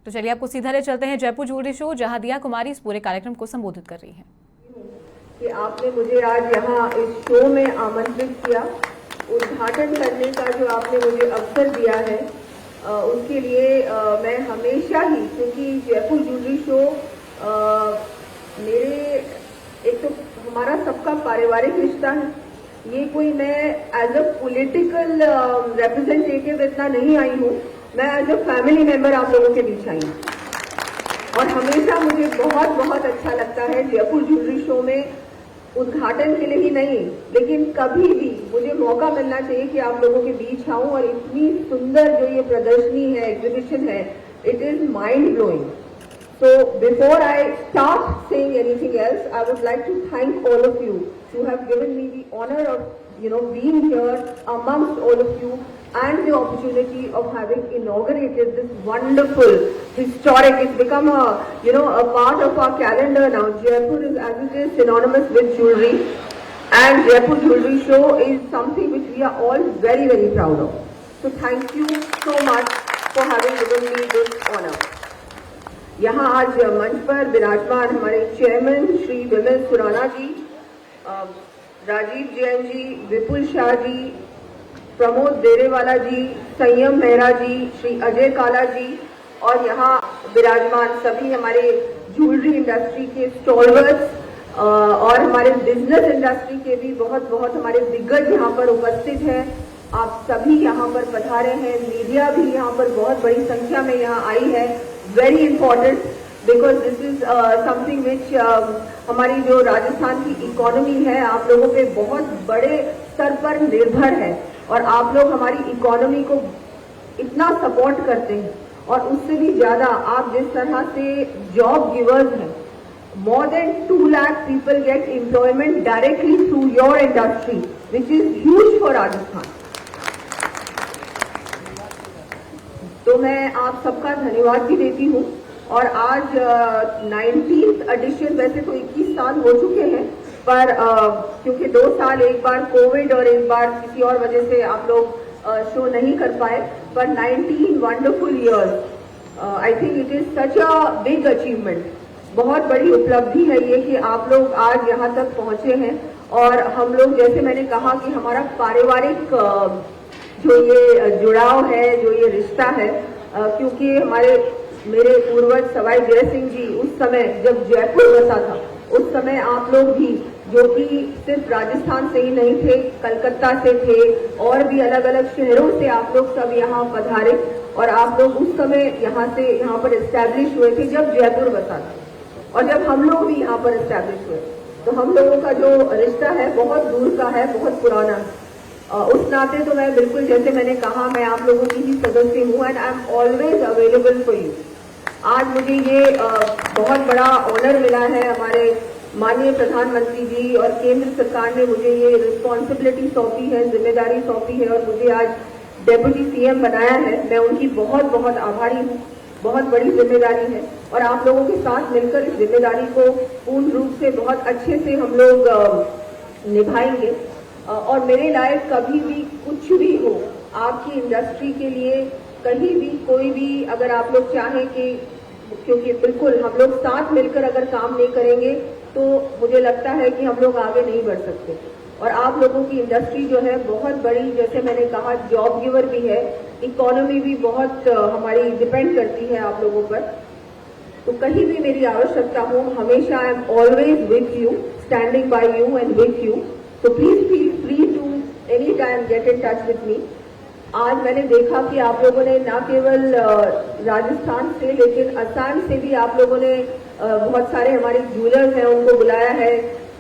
तो चलिए आपको सीधा ले चलते हैं जयपुर ज्वेलरी शो, जहां दिया कुमारी इस पूरे कार्यक्रम को संबोधित कर रही हैं। कि आपने मुझे आज यहाँ इस शो में आमंत्रित किया, उद्घाटन करने का जो आपने मुझे अवसर दिया है उसके लिए मैं हमेशा ही, क्योंकि जयपुर ज्वेलरी शो मेरे एक तो हमारा सबका पारिवारिक रिश्ता है। ये कोई मैं एज अ पॉलिटिकल रिप्रेजेंटेटिव इतना नहीं आई हूँ, मैं एज अ फैमिली मेंबर आप लोगों के बीच आई हूँ। और हमेशा मुझे बहुत बहुत अच्छा लगता है जयपुर ज्वेलरी शो में उद्घाटन के लिए ही नहीं, लेकिन कभी भी मुझे मौका मिलना चाहिए कि आप लोगों के बीच आऊं और इतनी सुंदर जो ये प्रदर्शनी है, एग्जीबिशन है, it is mind blowing. So before I start saying anything else, I would like to thank all of you who have given me the honor of, being here amongst all of you and the opportunity of having inaugurated this wonderful, historic. It's become a part of our calendar now. Jaipur is, as it is, synonymous with jewelry, and Jaipur Jewelry Show is something which we are all very, very proud of. So thank you so much for having given me this honor. यहाँ आज मंच पर विराजमान हमारे chairman Shri विमल सुराना जी, राजीव जैन जी, विपुल शाह जी, प्रमोद देरेवाला जी, संयम मेहरा जी, श्री अजय काला जी, और यहाँ विराजमान सभी हमारे ज्वेलरी इंडस्ट्री के स्टॉलवर्स और हमारे बिजनेस इंडस्ट्री के भी बहुत बहुत हमारे दिग्गज यहाँ पर उपस्थित हैं। आप सभी यहाँ पर पधारे हैं, मीडिया भी यहाँ पर बहुत बड़ी संख्या में यहाँ आई है। Very important, because this is something which हमारी जो राजस्थान की इकोनॉमी है आप लोगों पे बहुत बड़े स्तर पर निर्भर है, और आप लोग हमारी इकोनॉमी को इतना सपोर्ट करते हैं, और उससे भी ज्यादा आप जिस तरह से जॉब गिवर्स हैं, more than 2 lakh people get employment directly through your industry, which is huge for Rajasthan. तो मैं आप सबका धन्यवाद भी देती हूँ। और आज 19th एडिशन, वैसे तो 21 साल हो चुके हैं, पर क्योंकि 2 साल, एक बार कोविड और एक बार किसी और वजह से आप लोग शो नहीं कर पाए, पर 19 wonderful years, I think it is such a big achievement. बहुत बड़ी उपलब्धि है ये कि आप लोग आज यहाँ तक पहुंचे हैं, और हम लोग, जैसे मैंने कहा कि हमारा पारिवारिक जो ये जुड़ाव है, जो ये रिश्ता है, क्योंकि मेरे पूर्वज सवाई जय सिंह जी उस समय जब जयपुर बसा था, उस समय आप लोग भी, जो कि सिर्फ राजस्थान से ही नहीं थे, कलकत्ता से थे और भी अलग अलग शहरों से आप लोग सब यहाँ पधारे, और आप लोग उस समय यहाँ पर एस्टैब्लिश हुए थे जब जयपुर बसा था, और जब हम लोग भी यहाँ पर एस्टैब्लिश हुए, तो हम लोगों का जो रिश्ता है बहुत दूर का है, बहुत पुराना है। उस नाते तो मैं बिल्कुल, जैसे मैंने कहा, मैं आप लोगों की ही सदस्य हूँ, and I am always available for you. आज मुझे ये बहुत बड़ा ऑनर मिला है, हमारे माननीय प्रधानमंत्री जी और केंद्र सरकार ने मुझे ये रिस्पॉन्सिबिलिटी सौंपी है, जिम्मेदारी सौंपी है, और मुझे आज डेप्यूटी सीएम बनाया है। मैं उनकी बहुत बहुत आभारी हूँ। बहुत बड़ी जिम्मेदारी है, और आप लोगों के साथ मिलकर इस जिम्मेदारी को पूर्ण रूप से बहुत अच्छे से हम लोग निभाएंगे। और मेरे लायक कभी भी कुछ भी हो, आपकी इंडस्ट्री के लिए कहीं भी कोई भी, अगर आप लोग चाहें कि, क्योंकि बिल्कुल हम लोग साथ मिलकर अगर काम नहीं करेंगे तो मुझे लगता है कि हम लोग आगे नहीं बढ़ सकते। और आप लोगों की इंडस्ट्री जो है बहुत बड़ी, जैसे मैंने कहा, जॉब गिवर भी है, इकोनॉमी भी बहुत हमारी डिपेंड करती है आप लोगों पर। तो कहीं भी मेरी आवश्यकता हो, हमेशा I am always with you, standing bye you and with you. So please feel free to any time get in touch with me. आज मैंने देखा कि आप लोगों ने न केवल राजस्थान से, लेकिन असम से भी आप लोगों ने बहुत सारे हमारे ज्वेलर्स हैं उनको बुलाया है,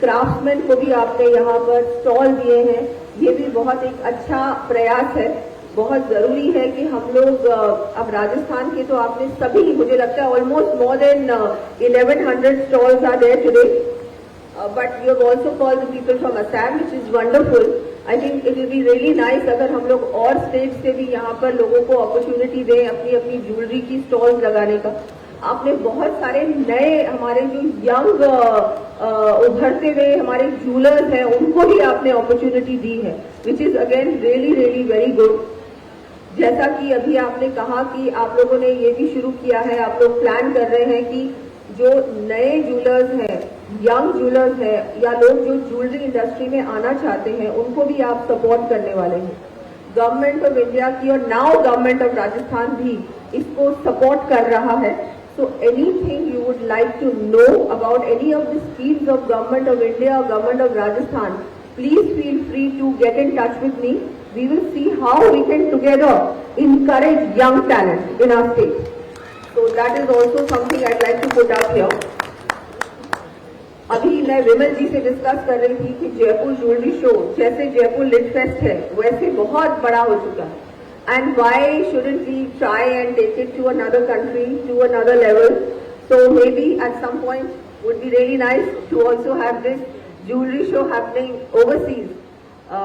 क्राफ्ट्समैन को भी आपने यहाँ पर स्टॉल दिए हैं। ये भी बहुत एक अच्छा प्रयास है। बहुत जरूरी है कि हम लोग अब राजस्थान के, तो आपने सभी, मुझे लगता है almost more than 1100 stalls are there today, but you have also called the people from Assam, which is wonderful. I think it will be really nice अगर हम लोग और स्टेट से भी यहाँ पर लोगों को अपॉर्चुनिटी दें अपनी अपनी ज्वेलरी की स्टॉल्स लगाने का। आपने बहुत सारे नए, हमारे जो यंग उभरते हुए हमारे ज्वेलर्स हैं, उनको भी आपने अपॉर्चुनिटी दी है, which is again really really very good. जैसा कि अभी आपने कहा कि आप लोगों ने ये भी शुरू किया है, आप लोग प्लान कर रहे हैं कि जो नए ज्वेलर्स हैं, यंग ज्वेलर्स हैं या लोग जो ज्वेलरी इंडस्ट्री में आना चाहते हैं, उनको भी आप सपोर्ट करने वाले हैं। गवर्नमेंट ऑफ इंडिया की और नाउ गवर्नमेंट ऑफ राजस्थान भी इसको सपोर्ट कर रहा है। So anything you would like to know about any of the schemes of Government of India or Government of Rajasthan, please feel free to get in touch with me. We will see how we can together encourage young talent in our state. So that is also something I'd like to put out here. अभी मैं विमल जी से discuss कर रही थी कि Jaipur jewellery show जैसे Jaipur lit fest है वैसे बहुत बड़ा हो चुका है। And why shouldn't we try and take it to another country, to another level? So maybe at some point would be really nice to also have this jewelry show happening overseas.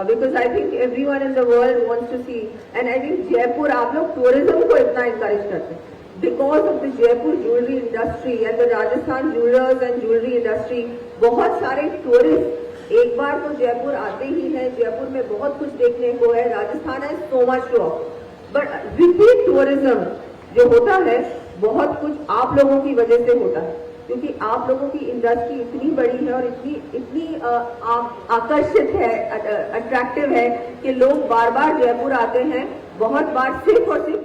Because I think everyone in the world wants to see. And I think Jaipur, आप लोग tourism को इतना encourage करते हैं. Because of the Jaipur jewelry industry and the Rajasthan jewelers and jewelry industry, बहुत सारे tourists एक बार तो जयपुर आते ही हैं। जयपुर में बहुत कुछ देखने को है। राजस्थान है so much to offer. But repeat tourism जो होता है बहुत कुछ आप लोगों की वजह से होता है, क्योंकि आप लोगों की इंडस्ट्री इतनी बड़ी है और इतनी आकर्षित है, अट्रैक्टिव है कि लोग बार बार जयपुर आते हैं। बहुत बार सिर्फ और सिर्फ